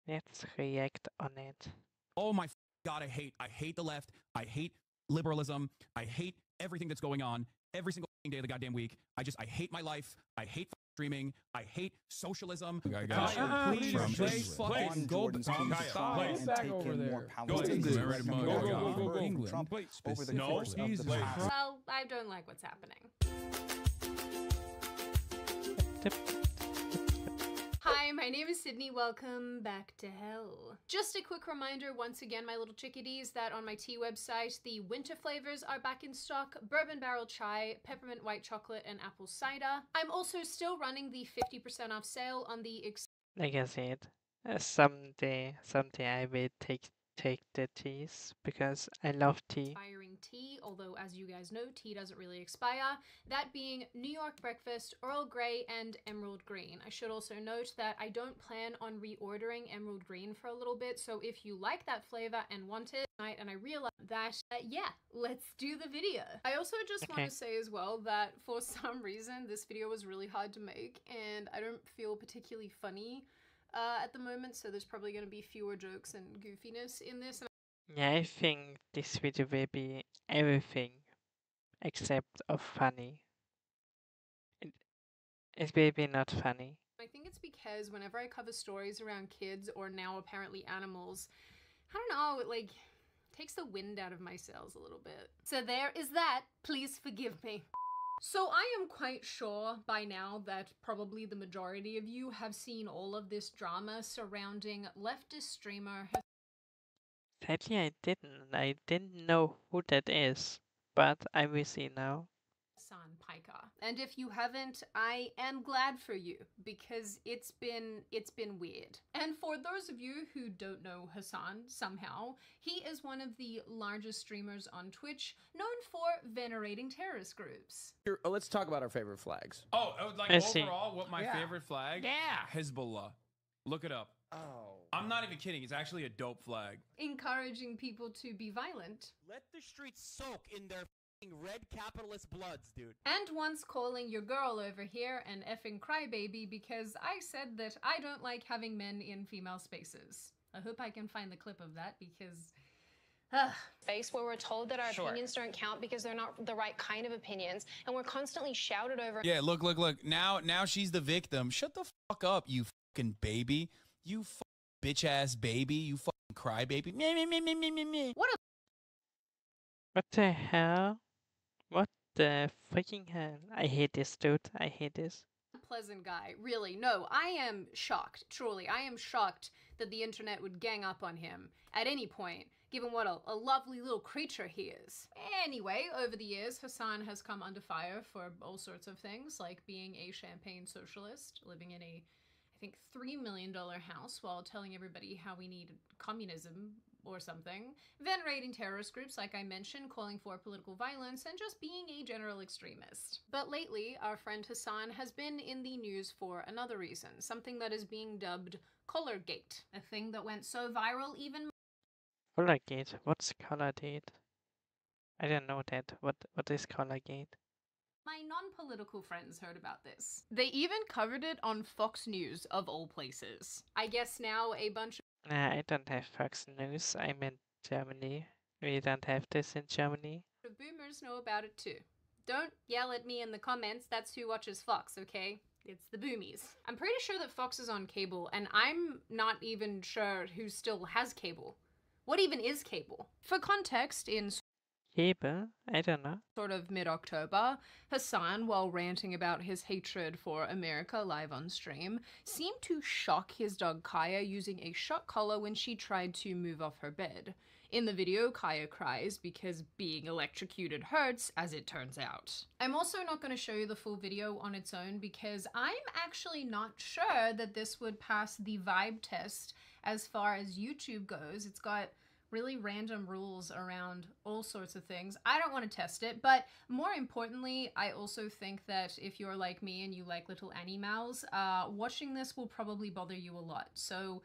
Let's react on it. Oh my God, I hate the left. I hate liberalism. I hate everything that's going on every single day of the goddamn week. I hate my life. I hate streaming. I hate socialism. Please, go back over there. Go to England. Go. England. Over the No, course of the past. Well, I don't like what's happening. Hi, my name is Sydney. Welcome back to hell. Just a quick reminder, once again, my little chickadees, that on my tea website, the winter flavors are back in stock: bourbon barrel chai, peppermint white chocolate, and apple cider. I'm also still running the 50% off sale on the Like I said, someday I will take the teas because I love tea. expiring tea, although as you guys know, tea doesn't really expire, that being New York Breakfast, Earl Grey, and Emerald Green. I should also note that I don't plan on reordering Emerald Green for a little bit, so if you like that flavor and want it tonight, and I realize that, yeah, let's do the video. I also just want to say as well that for some reason this video was really hard to make, and I don't feel particularly funny at the moment, so there's probably going to be fewer jokes and goofiness in this. Yeah, I think this video will be everything except of funny. It will be not funny. I think it's because whenever I cover stories around kids or now apparently animals, I don't know, it like takes the wind out of my sails a little bit. So there is that. Please forgive me. So I am quite sure by now that probably the majority of you have seen all of this drama surrounding leftist streamer. Sadly, I didn't. I didn't know who that is, but I will see now. Hasan Piker. And if you haven't, I am glad for you, because it's been weird. And for those of you who don't know Hasan somehow, he is one of the largest streamers on Twitch, known for venerating terrorist groups. Let's talk about our favorite flags. Oh, like overall, what my favorite flag? Yeah. Hezbollah. Look it up. Oh. I'm not even kidding. It's actually a dope flag. Encouraging people to be violent. Let the streets soak in their red capitalist bloods, dude. And once calling your girl over here an effing crybaby because I said that I don't like having men in female spaces. I hope I can find the clip of that because... space where we're told that our opinions don't count because they're not the right kind of opinions, and we're constantly shouted over. Yeah, look. Now she's the victim. Shut the fuck up, you fucking baby. You fucking bitch-ass baby. You fucking crybaby. What a What the hell? What the freaking hell? I hate this, dude. I hate this. pleasant guy. Really, no, I am shocked. Truly, I am shocked that the internet would gang up on him at any point, given what a lovely little creature he is. Anyway, over the years, Hasan has come under fire for all sorts of things, like being a champagne socialist, living in a, I think, $3 million house while telling everybody how we need communism or something, venerating terrorist groups like I mentioned, calling for political violence, and just being a general extremist. But lately, our friend Hasan has been in the news for another reason, something that is being dubbed Colorgate, a thing that went so viral even... Colorgate? What's Colorgate? I don't know that. What is Colorgate? My non-political friends heard about this. They even covered it on Fox News, of all places. I guess now a bunch of... Nah, I don't have Fox News. I'm in Germany. We don't have this in Germany. boomers know about it too. Don't yell at me in the comments, that's who watches Fox, okay? It's the boomies. I'm pretty sure that Fox is on cable, and I'm not even sure who still has cable. What even is cable? For context, in Cable? I don't know. sort of mid-October, Hasan, while ranting about his hatred for America live on stream, seemed to shock his dog Kaya using a shock collar when she tried to move off her bed. In the video, Kaya cries because being electrocuted hurts, as it turns out. I'm also not going to show you the full video on its own because I'm actually not sure that this would pass the vibe test as far as YouTube goes. It's got really random rules around all sorts of things. I don't want to test it, but more importantly, I also think that if you're like me and you like little animals, watching this will probably bother you a lot. So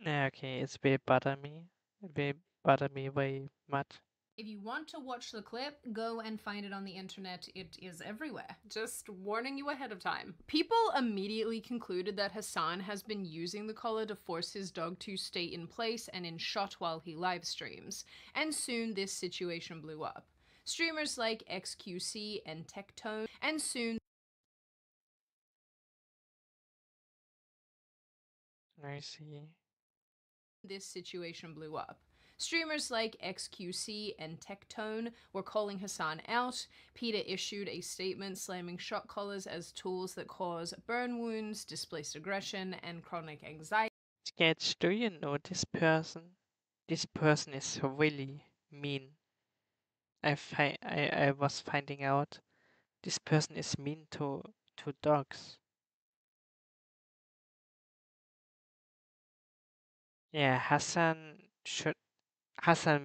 Yeah, okay, it will bother me. It will bother me very much. If you want to watch the clip, go and find it on the internet. It is everywhere. Just warning you ahead of time. People immediately concluded that Hasan has been using the collar to force his dog to stay in place and in shot while he live streams. And soon this situation blew up. Streamers like XQC and Tectone, and soon I see. this situation blew up. Streamers like XQC and Tectone were calling Hasan out. PETA issued a statement slamming shock collars as tools that cause burn wounds, displaced aggression, and chronic anxiety. Sketch, do you know this person? This person is really mean. I was finding out this person is mean to dogs. Yeah, Hasan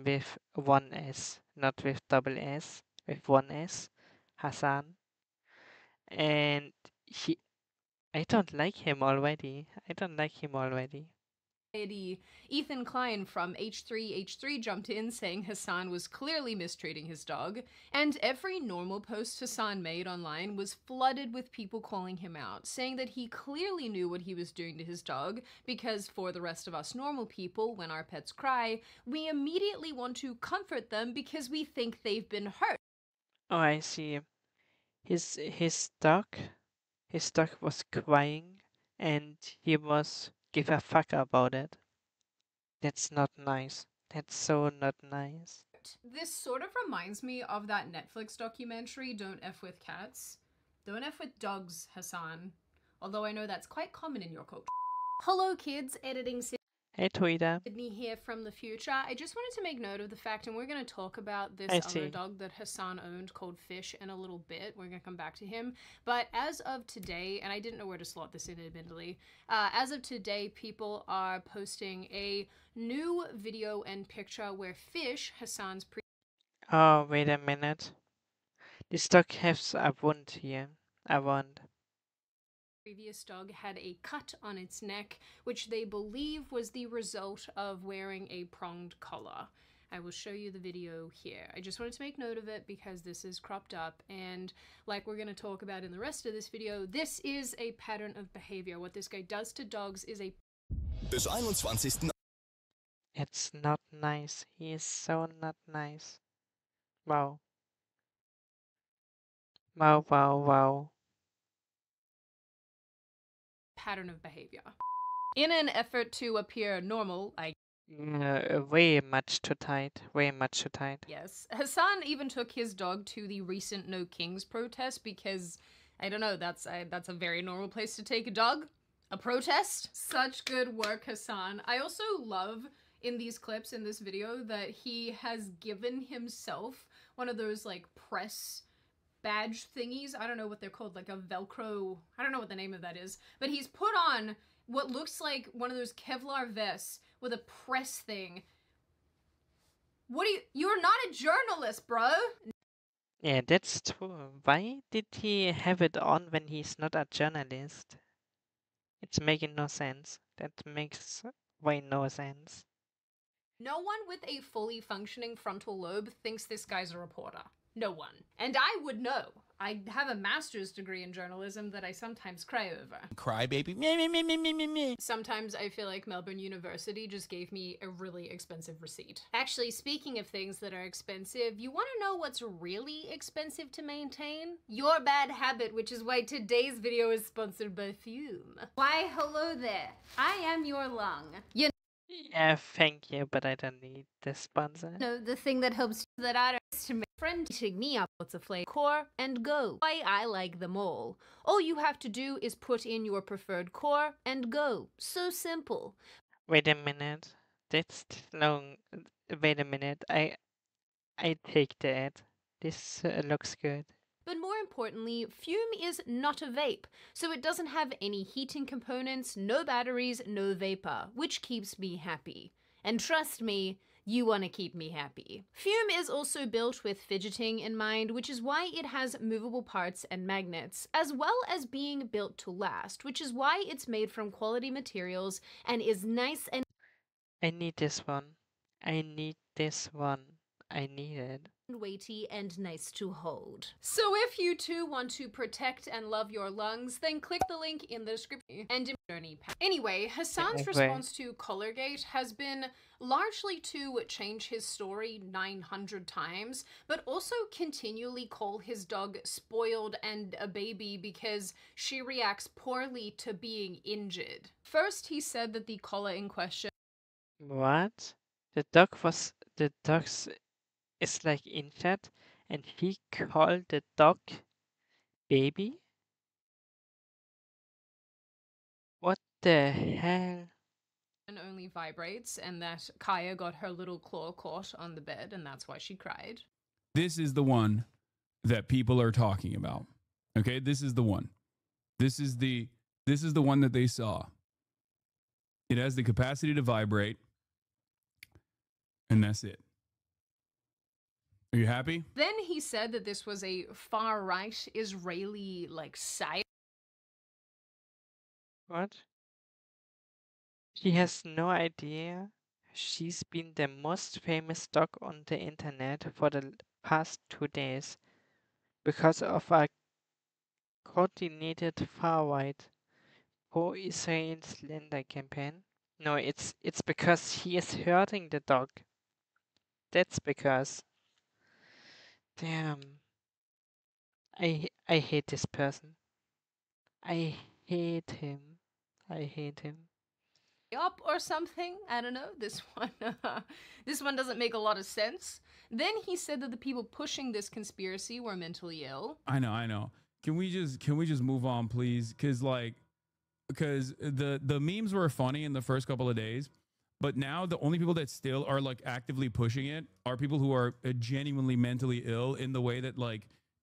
with one S, not with double S, with one S, Hasan. And I don't like him already. I don't like him already. Ethan Klein from H3H3 jumped in saying Hasan was clearly mistreating his dog, and every normal post Hasan made online was flooded with people calling him out, saying that he clearly knew what he was doing to his dog, because for the rest of us normal people, when our pets cry, we immediately want to comfort them because we think they've been hurt. Oh, I see. His dog was crying, and he was give a fuck about it. That's not nice. That's so not nice. This sort of reminds me of that Netflix documentary, Don't F With Cats. Don't F With Dogs, Hasan. Although I know that's quite common in your culture. Hello kids, editing Hey, Twitter. Sydney here from the future. I just wanted to make note of the fact, and we're going to talk about this I other see. dog that Hasan owned called Fish in a little bit. We're going to come back to him. But as of today, and I didn't know where to slot this in admittedly, as of today, people are posting a new video and picture where Fish, Hasan's Oh, wait a minute. This dog has a wound here. A wound. previous dog had a cut on its neck, which they believe was the result of wearing a pronged collar. I will show you the video here. I just wanted to make note of it because this is cropped up, and like we're going to talk about in the rest of this video, this is a pattern of behavior. What this guy does to dogs is a... Des 21. It's not nice. He is so not nice. Wow. Wow, wow, wow. pattern of behavior. In an effort to appear normal, Way much too tight. Way much too tight. Yes. Hasan even took his dog to the recent No Kings protest because, I don't know, that's a very normal place to take a dog. A protest? Such good work, Hasan. I also love in these clips in this video that he has given himself one of those like press badge thingies. I don't know what they're called, like a Velcro, I don't know what the name of that is, but he's put on what looks like one of those Kevlar vests with a press thing. You're not a journalist, bro! Yeah, that's true. Why did he have it on when he's not a journalist? It's making no sense. That makes way no sense. No one with a fully functioning frontal lobe thinks this guy's a reporter. No one. And I would know. I have a master's degree in journalism that I sometimes cry over. Cry, baby. Me, me, me, me, me, me, me. Sometimes I feel like Melbourne University just gave me a really expensive receipt. Actually, speaking of things that are expensive, you want to know what's really expensive to maintain? Your bad habit, which is why today's video is sponsored by Fume. Why, hello there. I am your lung. You Yeah, thank you, but I don't need the sponsor. know, the thing that helps that I to make friend hitting me up what's a flavor core and go. Why I like them all. All you have to do is put in your preferred core and go. So simple. Wait a minute. That's long. Wait a minute. I take that. This looks good. But more importantly, Fume is not a vape, so it doesn't have any heating components, no batteries, no vapor, which keeps me happy. And trust me, you want to keep me happy. Fume is also built with fidgeting in mind, which is why it has movable parts and magnets, as well as being built to last, which is why it's made from quality materials and is nice and... I need this one. I need this one. I need it. Weighty and nice to hold. So if you too want to protect and love your lungs, then click the link in the description and journey path. Anyway, Hassan's Anyway. response to Colorgate has been largely to change his story 900 times, but also continually call his dog spoiled and a baby because she reacts poorly to being injured. First, he said that the collar in question What? The dog's is like injured, and he called the dog baby? What the hell? only vibrates, and that Kaya got her little claw caught on the bed, and that's why she cried. This is the one that people are talking about. Okay, this is the one. This is the one that they saw. It has the capacity to vibrate, and that's it. Are you happy? Then he said that this was a far-right Israeli, site. What? She has no idea. She's been the most famous dog on the internet for the past 2 days because of a coordinated far-right pro-Israel slander campaign. No, it's because he is hurting the dog. That's because. Damn. I hate this person. I hate him. I hate him. Up or something. I don't know. This one doesn't make a lot of sense. Then he said that the people pushing this conspiracy were mentally ill. I know. Can we just move on, please? Because the memes were funny in the first couple of days, but now the only people that still are actively pushing it are people who are genuinely mentally ill in the way that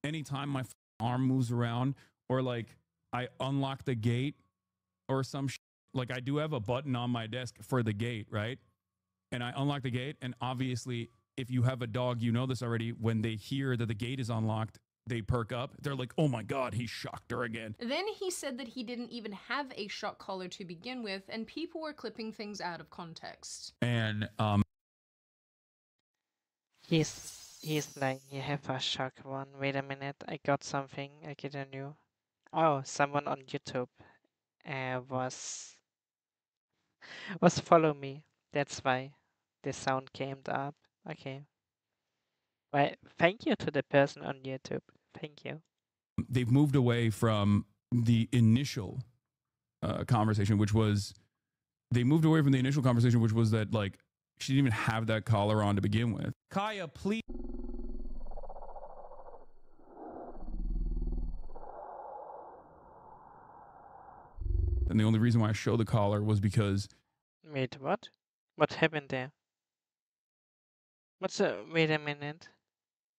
anytime my arm moves around or I unlock the gate or some I do have a button on my desk for the gate, right? And I unlock the gate, and obviously if you have a dog, you know this already, when they hear that the gate is unlocked, they perk up. They're like, oh my God, he shocked her again. Then he said that he didn't even have a shock collar to begin with, and people were clipping things out of context. And he's like, you have a shock one. Wait a minute, I got something. I get a new. Oh, someone on YouTube was follow me. That's why the sound came up. Okay. Well, thank you to the person on YouTube. Thank you. they've moved away from the initial conversation, which was that she didn't even have that collar on to begin with. Kaya, please. And the only reason why I show the collar was because. Wait, what? What happened there? Wait a minute.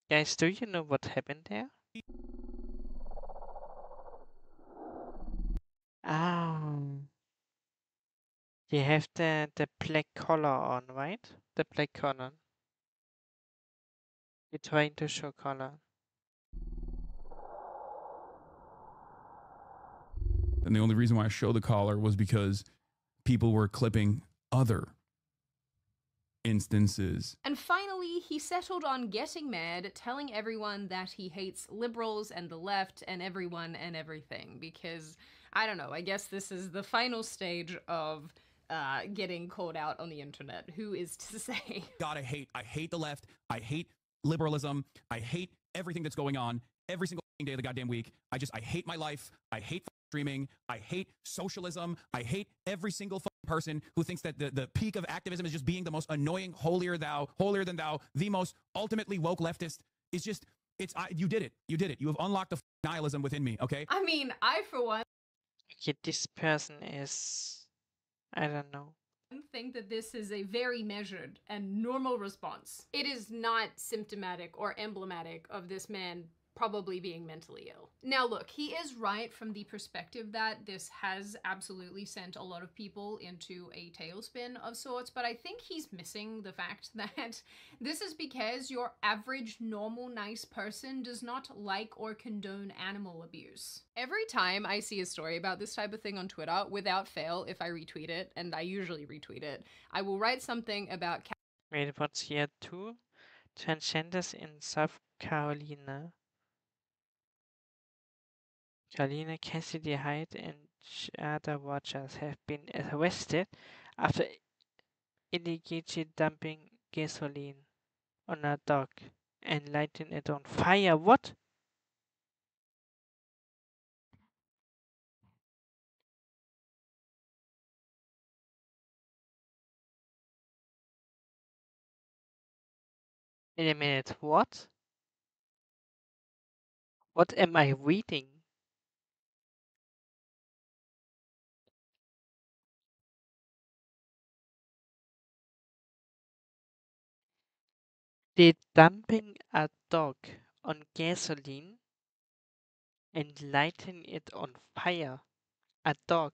Guys, do you know what happened there? Ah. You have the black collar on, right? The black collar. You're trying to show color. And the only reason why I show the collar was because people were clipping other instances. And finally, he settled on getting mad, telling everyone that he hates liberals and the left and everyone and everything, because, I don't know, I guess this is the final stage of getting called out on the internet. Who is to say? God, I hate the left. I hate liberalism. I hate everything that's going on every single day of the goddamn week. I hate my life. I hate streaming. I hate socialism. I hate every single person who thinks that the peak of activism is just being the most annoying, holier than thou, the most ultimately woke leftist. You did it. You have unlocked the nihilism within me, okay? I mean, I, for one, Okay, this person is... I don't know. think that this is a very measured and normal response. It is not symptomatic or emblematic of this man probably being mentally ill. Now look, he is right from the perspective that this has absolutely sent a lot of people into a tailspin of sorts, but I think he's missing the fact that this is because your average, normal, nice person does not like or condone animal abuse. Every time I see a story about this type of thing on Twitter, without fail, if I retweet it, and I usually retweet it, I will write something about Wait, what's here too? Transgenders in South Carolina. Carolina, Cassidy Hyde and Shada Rogers have been arrested after illegally dumping gasoline on a dog and lighting it on fire. What? In a minute, what? What am I reading? They're dumping a dog on gasoline and lighting it on fire. A dog.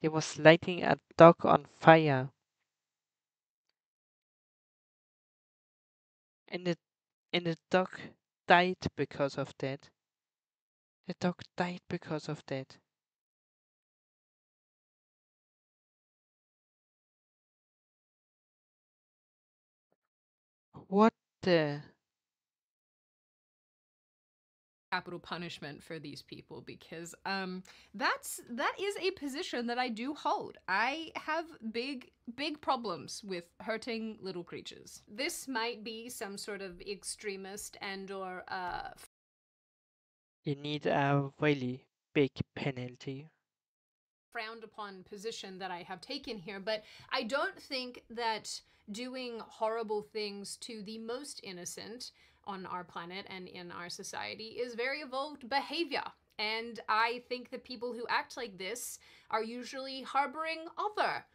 They was lighting a dog on fire. And the dog died because of that. The dog died because of that. What the? Capital punishment for these people because that is a position that I do hold. I have big problems with hurting little creatures. This might be some sort of extremist and or You need a really big penalty. frowned upon position that I have taken here, but I don't think that doing horrible things to the most innocent on our planet and in our society is very evolved behavior. And I think that people who act like this are usually harboring other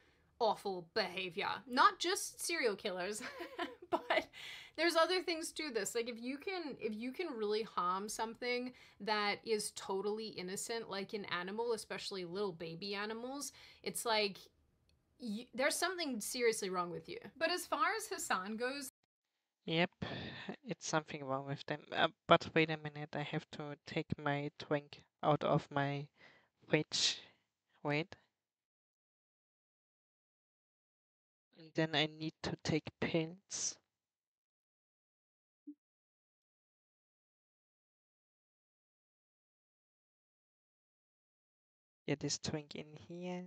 awful behavior, not just serial killers, but there's other things to this. Like if you can really harm something that is totally innocent, like an animal, especially little baby animals, it's like there's something seriously wrong with you. But as far as Hasan goes, Yep, it's something wrong with them. But wait a minute, I have to take my drink out of my fridge. Wait. And then I need to take pills. Get this drink in here.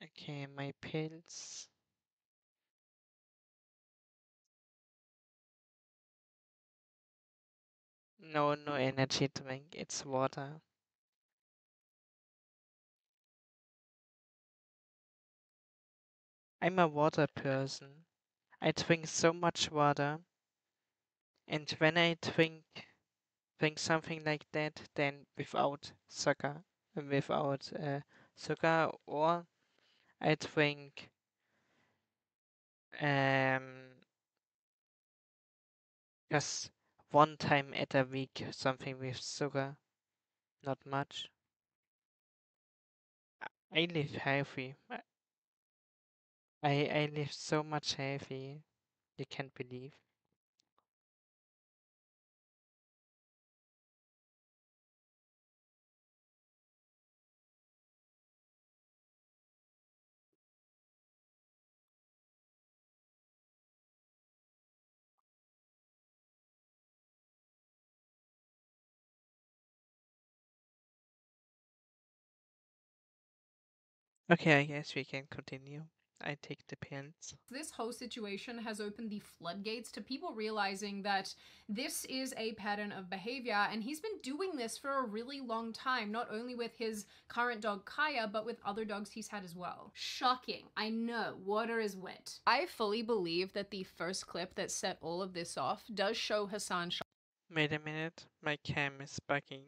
Okay, my pills. No, no energy drink. It's water. I'm a water person. I drink so much water. And when I drink something like that, then without sugar, or I drink just one time at a week something with sugar, not much. I live healthy. I live so much healthy. You can't believe. Okay, I guess we can continue. I take the pills. this whole situation has opened the floodgates to people realizing that this is a pattern of behavior, and he's been doing this for a really long time, not only with his current dog Kaya, but with other dogs he's had as well. Shocking. I know, water is wet. I fully believe that the first clip that set all of this off does show Hasan. Wait a minute, my cam is bugging.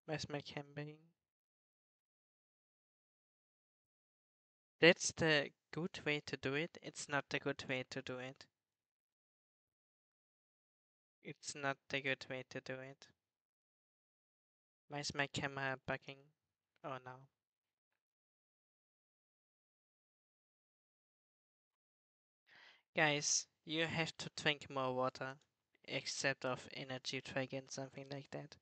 Where's my cam bugging? That's the good way to do it. It's not the good way to do it. It's not the good way to do it. Why is my camera bugging? Oh no. Guys, you have to drink more water. Except of energy drink and something like that.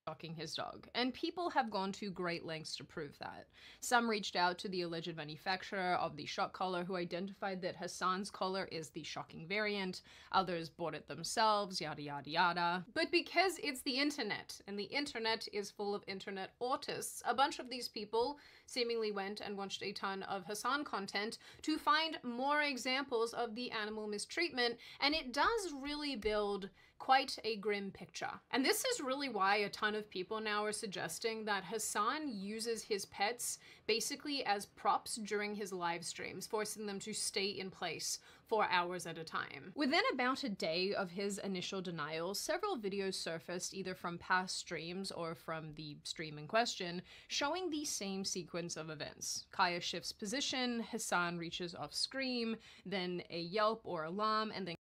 shocking his dog, and people have gone to great lengths to prove that. Some reached out to the alleged manufacturer of the shock collar, who identified that Hasan's collar is the shocking variant. Others bought it themselves, yada yada yada. But because it's the internet, and the internet is full of internet autists, a bunch of these people seemingly went and watched a ton of Hasan content to find more examples of the animal mistreatment, and it does really build quite a grim picture. And this is really why a ton of people now are suggesting that Hasan uses his pets basically as props during his live streams, forcing them to stay in place for hours at a time. Within about a day of his initial denial, several videos surfaced either from past streams or from the stream in question, showing the same sequence of events. Kaya shifts position, Hasan reaches off scream, then a yelp or alarm, and then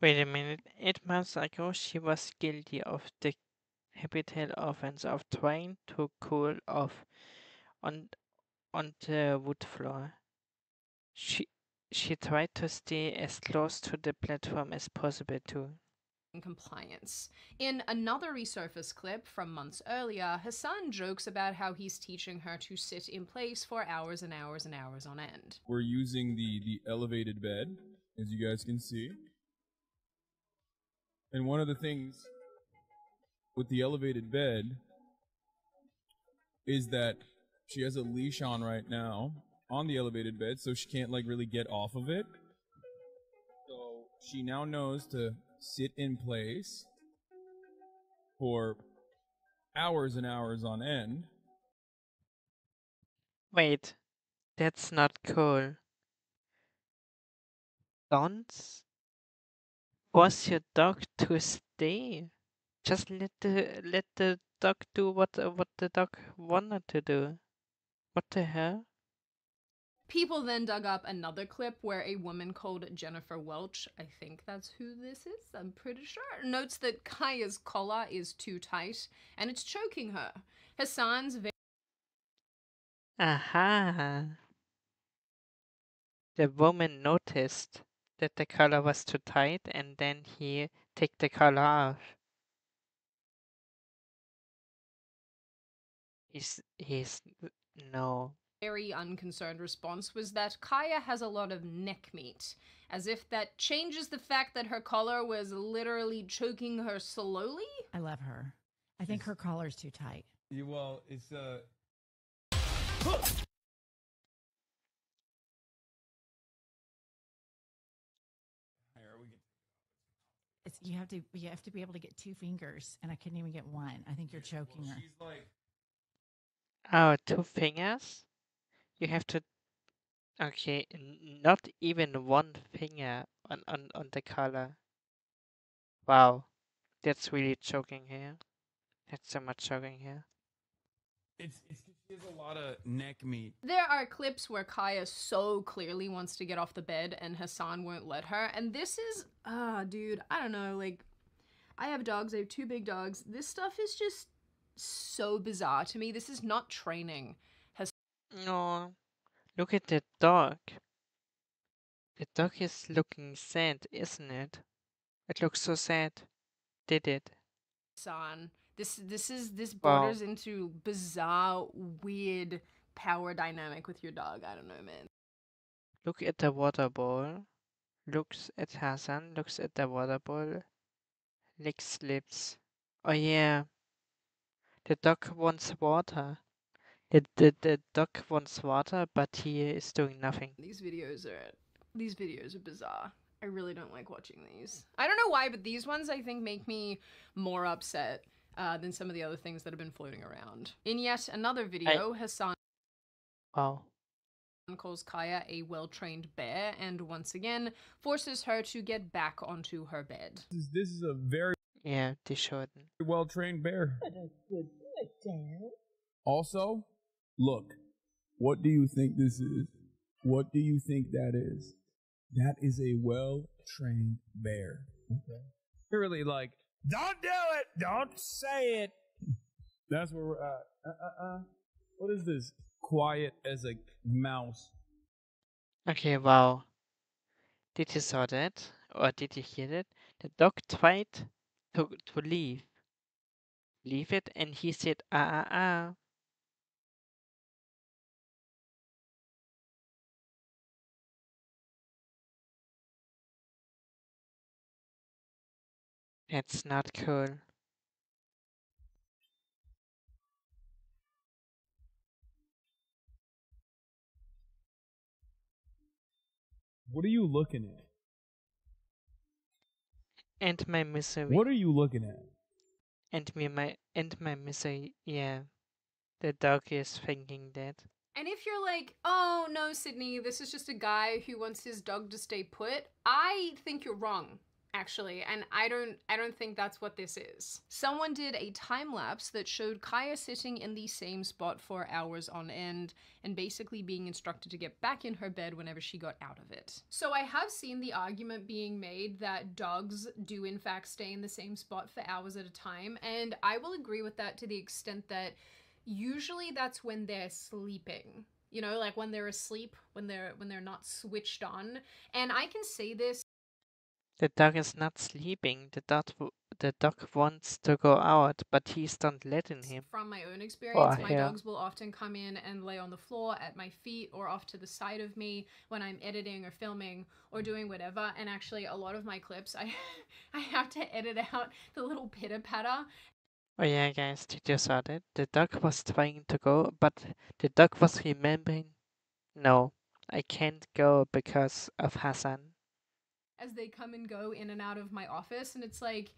Wait a minute. 8 months ago, she was guilty of the capital offense of trying to cool off on the wood floor. She tried to stay as close to the platform as possible too. compliance. In another resurfaced clip from months earlier, Hasan jokes about how he's teaching her to sit in place for hours and hours and hours on end. We're using the elevated bed, as you guys can see. And one of the things with the elevated bed is that she has a leash on right now on the elevated bed, so she can't like really get off of it. So she now knows to sit in place for hours and hours on end. Wait, that's not cool. Don't force your dog to stay. Just let the dog do what the dog wanted to do. What the hell? People then dug up another clip where a woman called Jennifer Welch, I think that's who this is, I'm pretty sure, notes that Kaya's collar is too tight and it's choking her. Hasan's Aha! The woman noticed that the collar was too tight and then he took the collar off. He's no. very unconcerned response was that Kaya has a lot of neck meat, as if that changes the fact that her collar was literally choking her slowly. I love her. I think her collar's too tight. Well, it's It's you have to be able to get 2 fingers, and I couldn't even get one. I think you're choking her. she's like Oh, 2 fingers? You have to. Okay, not even 1 finger on the collar. Wow, that's really choking here. That's so much choking here. It's she has a lot of neck meat. There are clips where Kaya so clearly wants to get off the bed and Hasan won't let her, and this is, dude, I don't know, like, I have dogs, I have 2 big dogs. This stuff is just so bizarre to me. This is not training. No, look at the dog. The dog is looking sad, isn't it? It looks so sad. Did it? Hasan, this Wow. borders into bizarre, weird power dynamic with your dog. I don't know, man. Look at the water bowl. Looks at Hasan. Looks at the water bowl. Licks lips. Oh yeah. The dog wants water. The dog wants water, but he is doing nothing. These videos are bizarre. I really don't like watching these. I don't know why, but these ones I think make me more upset than some of the other things that have been floating around. In yet another video, Hasan Wow. calls Kaya a well-trained bear and once again forces her to get back onto her bed. this is a very Yeah, they shouldn't. well-trained bear. Also, look, what do you think this is? What do you think that is? That is a well-trained bear. Okay. You're really like, don't do it! Don't say it! That's where we're at. What is this? Quiet as a mouse. Okay, wow. Did you saw that? Or did you hear that? The dog tried to leave. leave it, and he said, ah, ah, ah. That's not cool. What are you looking at? And my misery. What are you looking at? And my misery, yeah. The dog is thinking that. And if you're like, oh no, Sydney, this is just a guy who wants his dog to stay put, I think you're wrong, actually, and I don't think that's what this is. Someone did a time lapse that showed Kaya sitting in the same spot for hours on end and basically being instructed to get back in her bed whenever she got out of it. So I have seen the argument being made that dogs do in fact stay in the same spot for hours at a time, and I will agree with that to the extent that usually that's when they're sleeping, you know, like when they're asleep, when they're not switched on. And I can say this, The dog is not sleeping. The dog wants to go out, but he's not letting him. from my own Or experience. My her. dogs will often come in and lay on the floor at my feet or off to the side of me when I'm editing or filming or doing whatever. And actually a lot of my clips, I have to edit out the little pitter patter. Oh yeah, guys, did you saw that? The dog was trying to go, but the dog was remembering, no, I can't go because of Hasan. As they come and go in and out of my office, and it's like,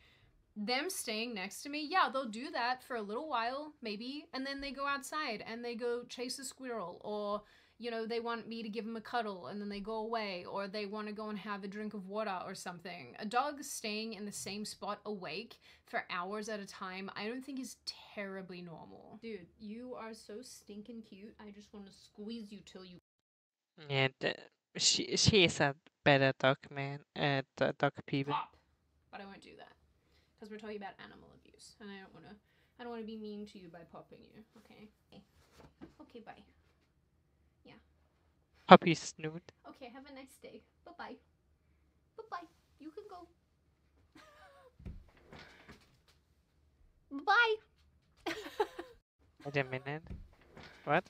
them staying next to me, yeah, they'll do that for a little while, maybe, and then they go outside and they go chase a squirrel, or, you know, they want me to give them a cuddle and then they go away, or they want to go and have a drink of water or something. A dog staying in the same spot awake for hours at a time, I don't think is terribly normal. Dude, you are so stinking cute. I just want to squeeze you till you... Yeah, she is a better dog man, the dog people. Pop! But I won't do that. Because we're talking about animal abuse, and I don't want to be mean to you by popping you, okay? Okay, bye. Yeah. Puppy snoot. Okay, have a nice day. Bye-bye. Bye-bye. You can go. Bye. Wait a minute. What?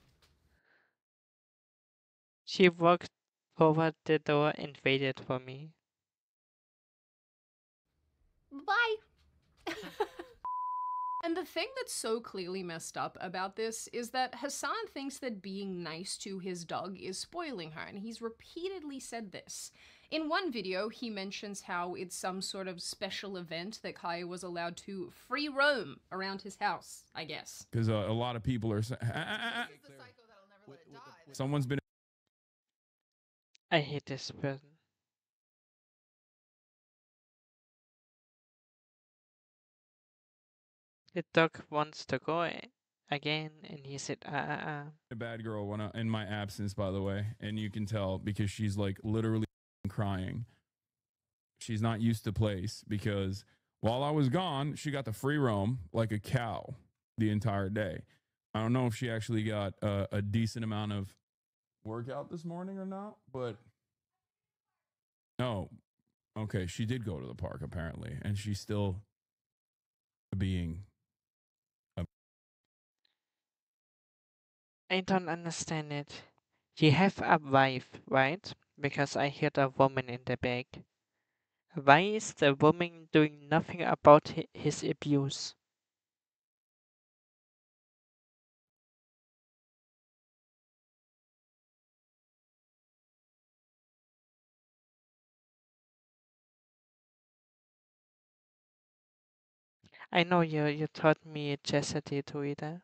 She walked toward the door and waited for me. Bye. And the thing that's so clearly messed up about this is that Hasan thinks that being nice to his dog is spoiling her, and he's repeatedly said this. In one video, he mentions how it's some sort of special event that Kaya was allowed to free roam around his house, I guess. Because a lot of people are saying, someone's been. I hate this person. The dog wants to go again, and he said, ah, ah, ah. A bad girl when in my absence, by the way, and you can tell because she's like literally crying. She's not used to place because while I was gone, she got the free roam like a cow the entire day. I don't know if she actually got a decent amount of workout this morning or not, but no. Okay, she did go to the park apparently, and she's still being. I don't understand it. You have a wife, right? Because I heard a woman in the back. Why is the woman doing nothing about his abuse? I know you taught me chastity, Twitter.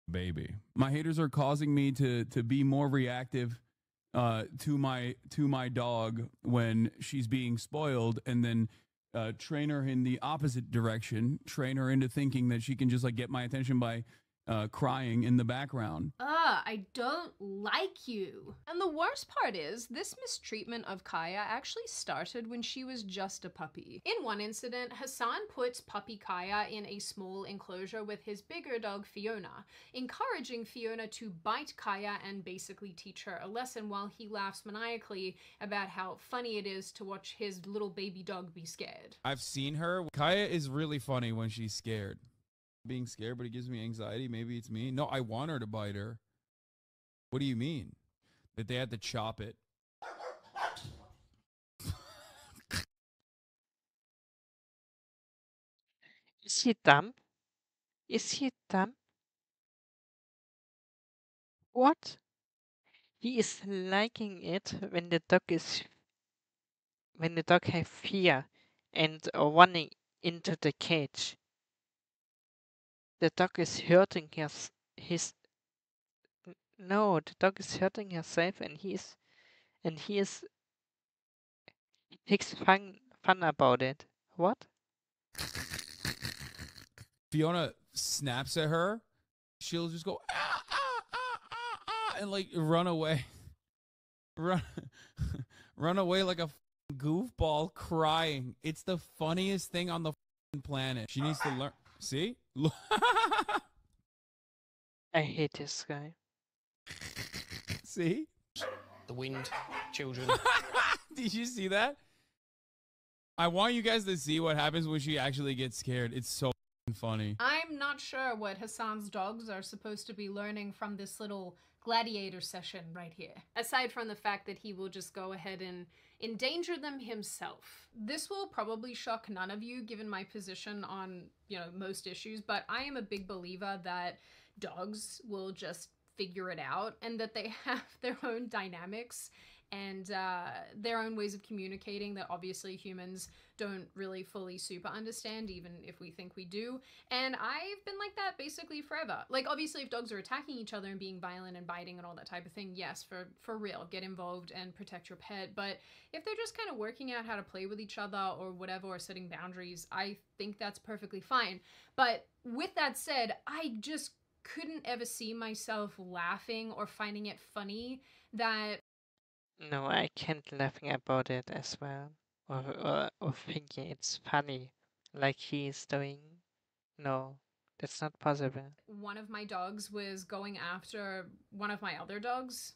Baby, my haters are causing me to be more reactive to my dog when she's being spoiled, and then train her in the opposite direction, train her into thinking that she can just like get my attention by crying in the background. I don't like you. And the worst part is, this mistreatment of Kaya actually started when she was just a puppy. In one incident, Hasan puts puppy Kaya in a small enclosure with his bigger dog Fiona, encouraging Fiona to bite Kaya and basically teach her a lesson while he laughs maniacally about how funny it is to watch his little baby dog be scared. I've seen her. Kaya is really funny when she's scared. Being scared, but it gives me anxiety. Maybe it's me. No, I want her to bite her. What do you mean? That they had to chop it? Is he dumb? Is he dumb? What? He is liking it when the dog have fear and running into the cage. The dog is hurting no, the dog is hurting herself, and he takes fun about it. What? Fiona snaps at her. She'll just go ah, ah, ah, ah, ah, and like run away. Run away like a goofball crying. It's the funniest thing on the planet. She needs to learn. See? I hate this guy. See? The wind, children. Did you see that? I want you guys to see what happens when she actually gets scared. It's so funny. I'm not sure what Hasan's dogs are supposed to be learning from this little gladiator session right here, aside from the fact that he will just go ahead and endanger them himself. This will probably shock none of you given my position on, most issues, but I am a big believer that dogs will just figure it out and that they have their own dynamics and their own ways of communicating that obviously humans don't really fully super understand, even if we think we do. And I've been like that basically forever. Like, obviously, if dogs are attacking each other and being violent and biting and all that type of thing, yes, for real, get involved and protect your pet. But if they're just kind of working out how to play with each other or whatever, or setting boundaries, I think that's perfectly fine. But with that said, I just couldn't ever see myself laughing or finding it funny that... No, I can't laughing about it as well. Or thinking it's funny, like he is doing. No, that's not possible. one of my dogs was going after one of my other dogs.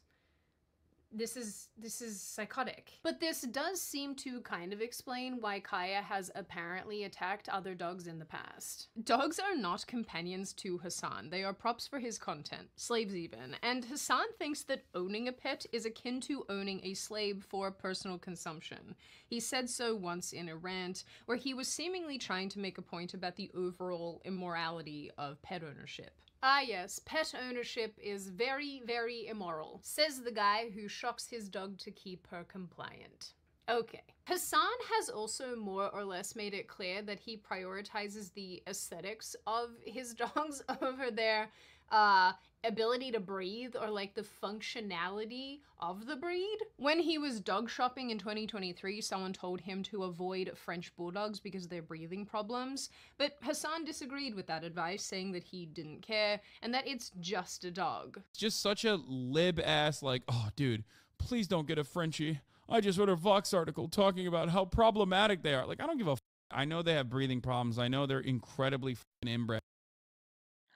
This is psychotic. But this does seem to kind of explain why Kaya has apparently attacked other dogs in the past. Dogs are not companions to Hasan. They are props for his content, slaves even. And Hasan thinks that owning a pet is akin to owning a slave for personal consumption. He said so once in a rant where he was seemingly trying to make a point about the overall immorality of pet ownership. Ah yes, pet ownership is very, very immoral, says the guy who shocks his dog to keep her compliant. Okay. Hasan has also more or less made it clear that he prioritizes the aesthetics of his dogs over their ability to breathe or like the functionality of the breed. When he was dog shopping in 2023, someone told him to avoid French bulldogs because of their breathing problems, but Hasan disagreed with that advice, saying that he didn't care and that it's just a dog. It's just such a lib ass, like, oh, dude, please don't get a Frenchie. I just wrote a Vox article talking about how problematic they are. Like, I don't give a I know they have breathing problems. I know they're incredibly inbred.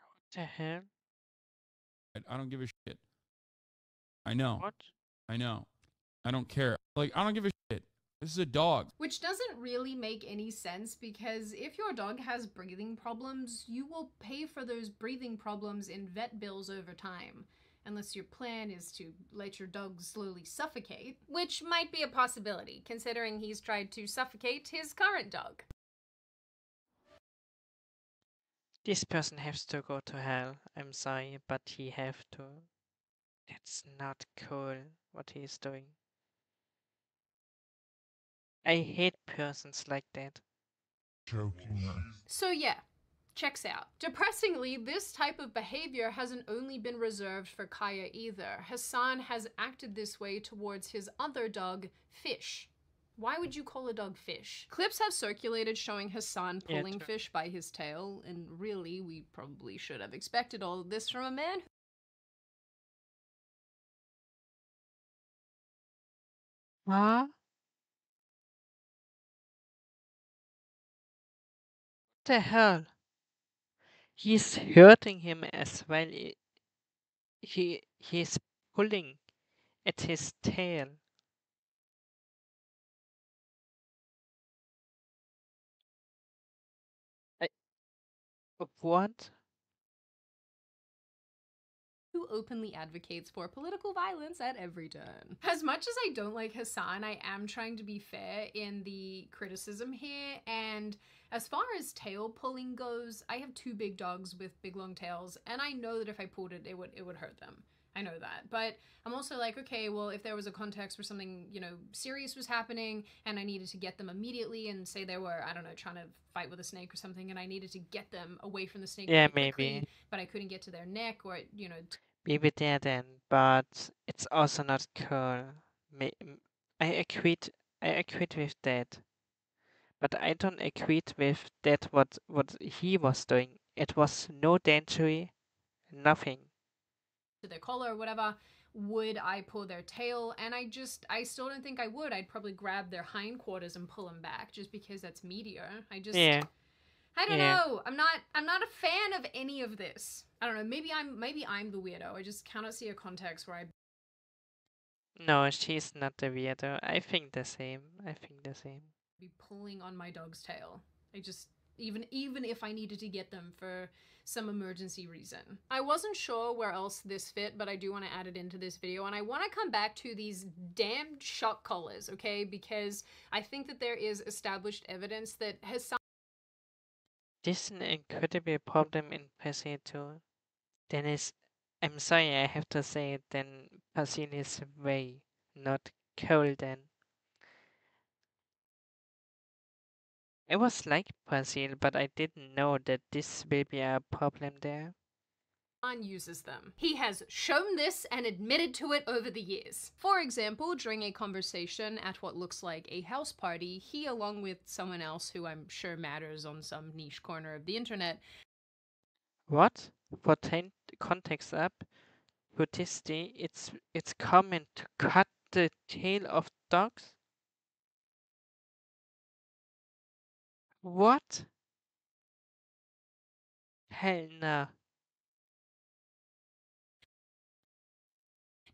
What the hell? I don't give a shit. I know. What? I know. I don't care. Like, I don't give a shit. This is a dog. Which doesn't really make any sense, because if your dog has breathing problems, you will pay for those breathing problems in vet bills over time. Unless your plan is to let your dog slowly suffocate, which might be a possibility, considering he's tried to suffocate his current dog. This person has to go to hell. I'm sorry, but he have to. That's not cool what he is doing. I hate persons like that. So yeah, checks out. Depressingly, this type of behavior hasn't only been reserved for Kaya either. Hasan has acted this way towards his other dog, Fish. Why would you call a dog fish? Clips have circulated showing Hasan Yeah, pulling true. fish by his tail, and really, we probably should have expected all of this from a man. Huh? What the hell? He's hurting him as well. He's pulling at his tail. I, what? Who openly advocates for political violence at every turn. As much as I don't like Hasan, I am trying to be fair in the criticism here, and as far as tail pulling goes, I have two big dogs with big long tails, and I know that if I pulled it, it would hurt them. I know that. But I'm also like, okay, well, if there was a context where something, serious was happening and I needed to get them immediately, and say they were, I don't know, trying to fight with a snake or something, and I needed to get them away from the snake Yeah, very quickly, maybe. but I couldn't get to their neck or, Maybe there then, but it's also not cool. I agreed. I agreed with that, but I don't agree with that. What he was doing. It was no danger, nothing. to their collar or whatever, would I pull their tail? And I still don't think I would. I'd probably grab their hindquarters and pull them back just because that's meatier. Yeah. I don't Yeah. know. I'm not a fan of any of this. I don't know. Maybe I'm the weirdo. I just cannot see a context where I No, she's not the weirdo. I think the same. I think the same. be pulling on my dog's tail. I just even if I needed to get them for some emergency reason. I wasn't sure where else this fit, but I do want to add it into this video, and I want to come back to these damned shock collars, okay? Because I think that there is established evidence that Hasan This is an incredible problem in Brazil too. Dennis, I'm sorry I have to say it, then Brazil is way not cold then. I was like Brazil, but I didn't know that this will be a problem there. uses them. He has shown this and admitted to it over the years. For example, during a conversation at what looks like a house party, he, along with someone else who I'm sure matters on some niche corner of the internet, What? For context up, Buddhisti, it's common to cut the tail of dogs? What? Hell no.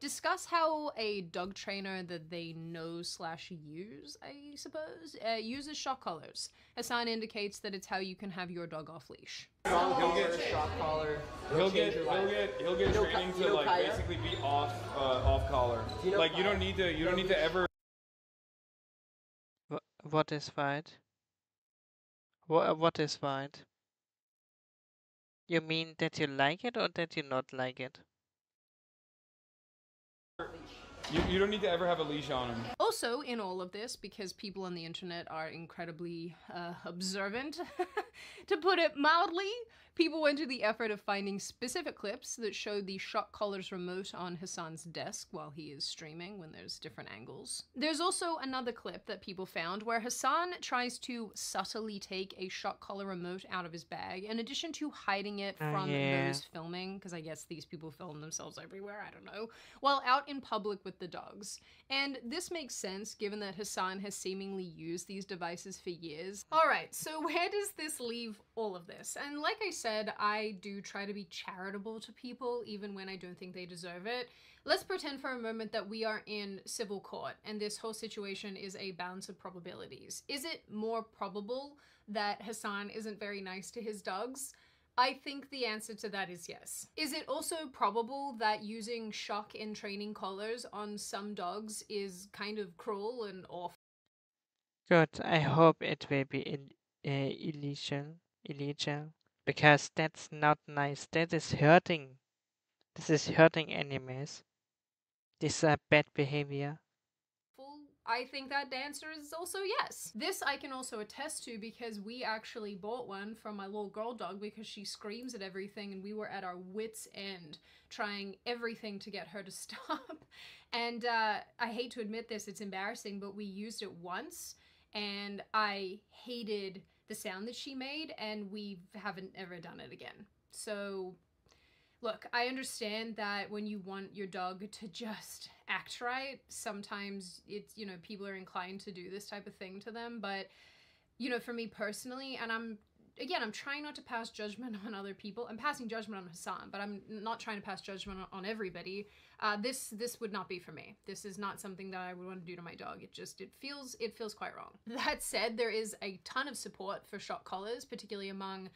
discuss how a dog trainer that they know / use, I suppose, uses shock collars. Hasan indicates that it's how you can have your dog off leash. He'll get shock collar. He'll get training to like basically be off collar. Like you don't need to ever. What is right? What is right? You mean that you like it or that you not like it? You don't need to ever have a leash on him. Also, in all of this, because people on the internet are incredibly observant, to put it mildly, people went to the effort of finding specific clips that showed the shock collars remote on Hasan's desk while he is streaming when there's different angles. There's also another clip that people found where Hasan tries to subtly take a shock collar remote out of his bag, in addition to hiding it from those filming, because I guess these people film themselves everywhere, I don't know, while out in public with the dogs. And this makes sense given that Hasan has seemingly used these devices for years. Alright, so where does this leave all of this? And like I said, I do try to be charitable to people even when I don't think they deserve it. Let's pretend for a moment that we are in civil court and this whole situation is a balance of probabilities. Is it more probable that Hasan isn't very nice to his dogs? I think the answer to that is yes. Is it also probable that using shock in training collars on some dogs is kind of cruel and awful? Good. I hope it will be illegal, because that's not nice. That is hurting. This is hurting animals. This is bad behavior. I think that the answer is also yes. This I can also attest to because we actually bought one from my little girl dog because she screams at everything and we were at our wits' end trying everything to get her to stop. And I hate to admit this, it's embarrassing, but we used it once and I hated the sound that she made and we haven't ever done it again. So look, I understand that when you want your dog to just act right, sometimes it's, you know, people are inclined to do this type of thing to them. But, you know, for me personally, and I'm trying not to pass judgment on other people. I'm passing judgment on Hasan, but I'm not trying to pass judgment on everybody. This would not be for me. This is not something that I would want to do to my dog. It feels quite wrong. That said, there is a ton of support for shock collars, particularly among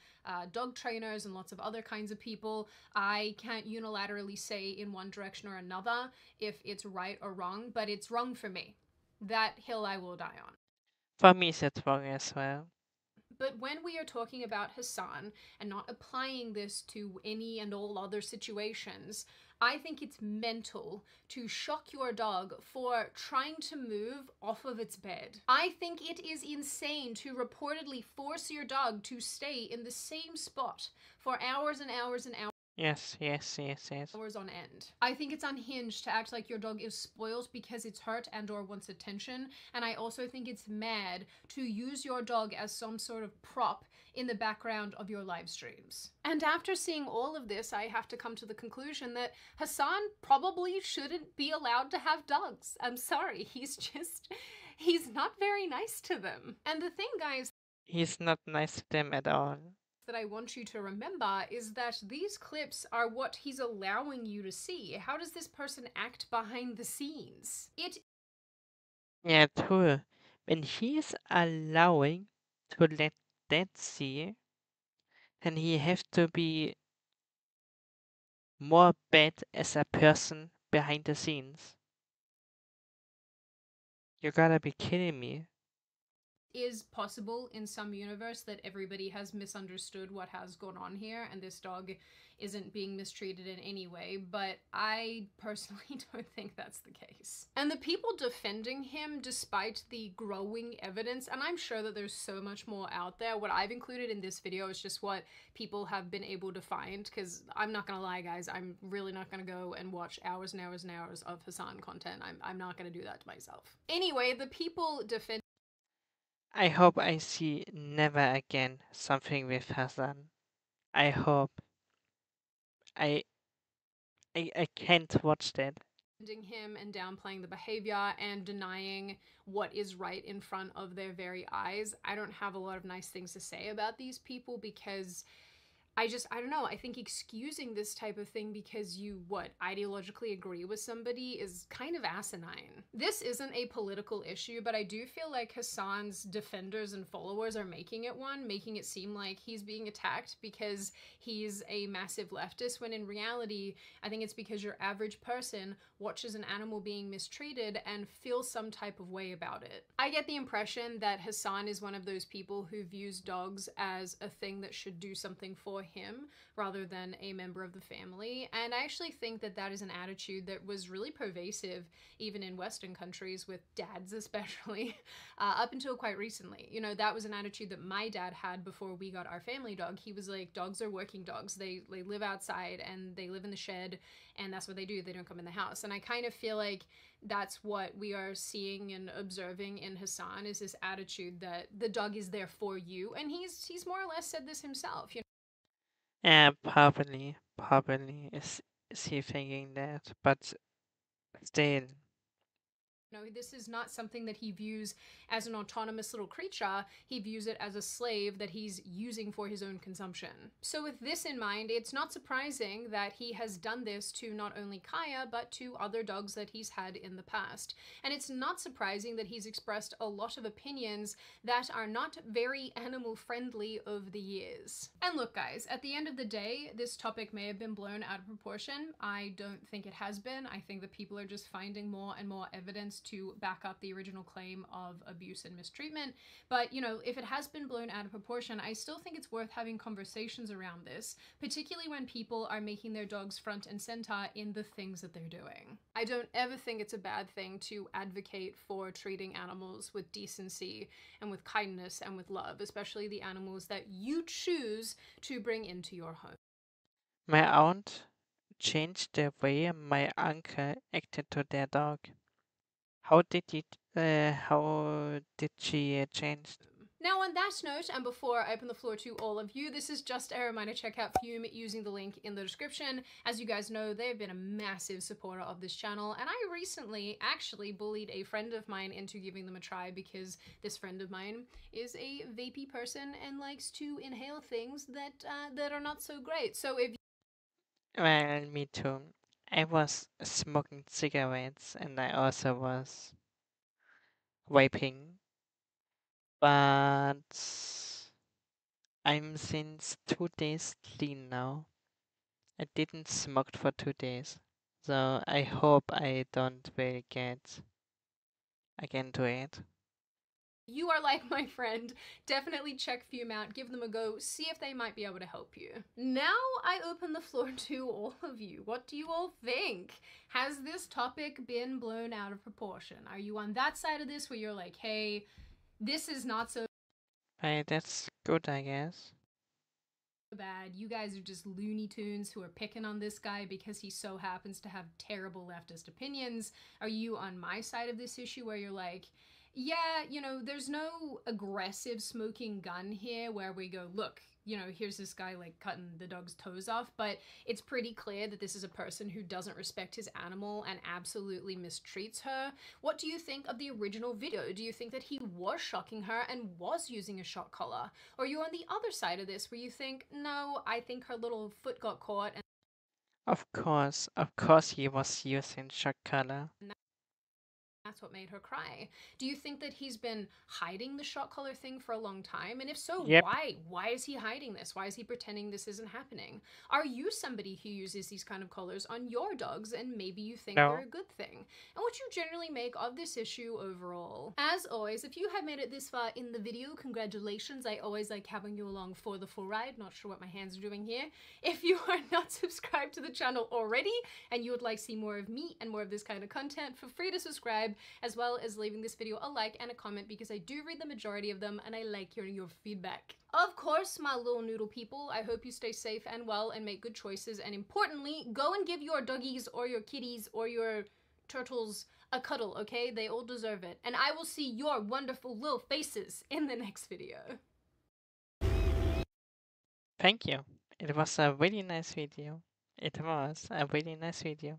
dog trainers and lots of other kinds of people. I can't unilaterally say in one direction or another if it's right or wrong, but it's wrong for me. That hill I will die on. For me, it's wrong as well. But when we are talking about Hasan and not applying this to any and all other situations, I think it's mental to shock your dog for trying to move off of its bed. I think it is insane to reportedly force your dog to stay in the same spot for hours and hours and hours. Yes. Hours on end. I think it's unhinged to act like your dog is spoiled because it's hurt and or wants attention, and I also think it's mad to use your dog as some sort of prop in the background of your live streams. And after seeing all of this, I have to come to the conclusion that Hasan probably shouldn't be allowed to have dogs. I'm sorry, he's not very nice to them. And the thing, guys, he's not nice to them at all. That I want you to remember is that these clips are what he's allowing you to see. How does this person act behind the scenes? Yeah, true. When he's allowing to let that see, then he have to be more bad as a person behind the scenes. You gotta be kidding me. Is possible in some universe that everybody has misunderstood what has gone on here and this dog isn't being mistreated in any way, but I personally don't think that's the case. And the people defending him despite the growing evidence, and I'm sure that there's so much more out there, what I've included in this video is just what people have been able to find, because I'm not gonna lie guys, I'm really not gonna go and watch hours and hours and hours of Hasan content. I'm not gonna do that to myself. Anyway, the people defend. I hope I see never again something with Hasan. I hope. I can't watch that. Him and downplaying the behavior and denying what is right in front of their very eyes. I don't have a lot of nice things to say about these people because I don't know, I think excusing this type of thing because you, ideologically agree with somebody is kind of asinine. This isn't a political issue, but I do feel like Hasan's defenders and followers are making it one, making it seem like he's being attacked because he's a massive leftist, when in reality, I think it's because your average person watches an animal being mistreated and feels some type of way about it. I get the impression that Hasan is one of those people who views dogs as a thing that should do something for him rather than a member of the family, and I actually think that that is an attitude that was really pervasive even in Western countries with dads especially up until quite recently. You know, that was an attitude that my dad had before we got our family dog. He was like, dogs are working dogs, they live outside and they live in the shed and that's what they do, they don't come in the house. And I kind of feel like that's what we are seeing and observing in Hasan, is this attitude that the dog is there for you, and he's more or less said this himself, you know. Probably is he thinking that, but still. No, this is not something that he views as an autonomous little creature. He views it as a slave that he's using for his own consumption. So with this in mind, it's not surprising that he has done this to not only Kaya, but to other dogs that he's had in the past. And it's not surprising that he's expressed a lot of opinions that are not very animal friendly over the years. And look guys, at the end of the day, this topic may have been blown out of proportion. I don't think it has been. I think that people are just finding more and more evidence to back up the original claim of abuse and mistreatment. But, you know, if it has been blown out of proportion, I still think it's worth having conversations around this, particularly when people are making their dogs front and center in the things that they're doing. I don't ever think it's a bad thing to advocate for treating animals with decency and with kindness and with love, especially the animals that you choose to bring into your home. My aunt changed the way my uncle acted to their dog. How did she change? Now, on that note, and before I open the floor to all of you, this is just a reminder, check out Fume using the link in the description. As you guys know, they've been a massive supporter of this channel, and I recently actually bullied a friend of mine into giving them a try because this friend of mine is a vapey person and likes to inhale things that are not so great. So if Well, me too. I was smoking cigarettes and I also was vaping, but I'm since 2 days clean now. I didn't smoke for 2 days, so I hope I don't will get again to it. you are like my friend, definitely check Fume out, give them a go, see if they might be able to help you. Now I open the floor to all of you. What do you all think? Has this topic been blown out of proportion? Are you on that side of this where you're like, hey, this is not so Hey, that's good, I guess. bad. You guys are just Looney Tunes who are picking on this guy because he so happens to have terrible leftist opinions. Are you on my side of this issue where you're like, yeah, you know, there's no aggressive smoking gun here where we go, look, you know, here's this guy like cutting the dog's toes off, but it's pretty clear that this is a person who doesn't respect his animal and absolutely mistreats her. What do you think of the original video? Do you think that he was shocking her and was using a shock collar? Or are you on the other side of this where you think, no, I think her little foot got caught and Of course he was using shock collar. that's what made her cry? Do you think that he's been hiding the shock collar thing for a long time? And if so, Yep. why? Why is he hiding this? Why is he pretending this isn't happening? Are you somebody who uses these kind of collars on your dogs and maybe you think No. they're a good thing? And what you generally make of this issue overall? As always, if you have made it this far in the video, congratulations. I always like having you along for the full ride. Not sure what my hands are doing here. If you are not subscribed to the channel already and you would like to see more of me and more of this kind of content, feel free to subscribe, as well as leaving this video a like and a comment because I do read the majority of them and I like hearing your feedback. Of course, my little noodle people, I hope you stay safe and well and make good choices, and importantly, go and give your doggies or your kitties or your turtles a cuddle, okay? They all deserve it. And I will see your wonderful little faces in the next video. Thank you. It was a really nice video. It was a really nice video.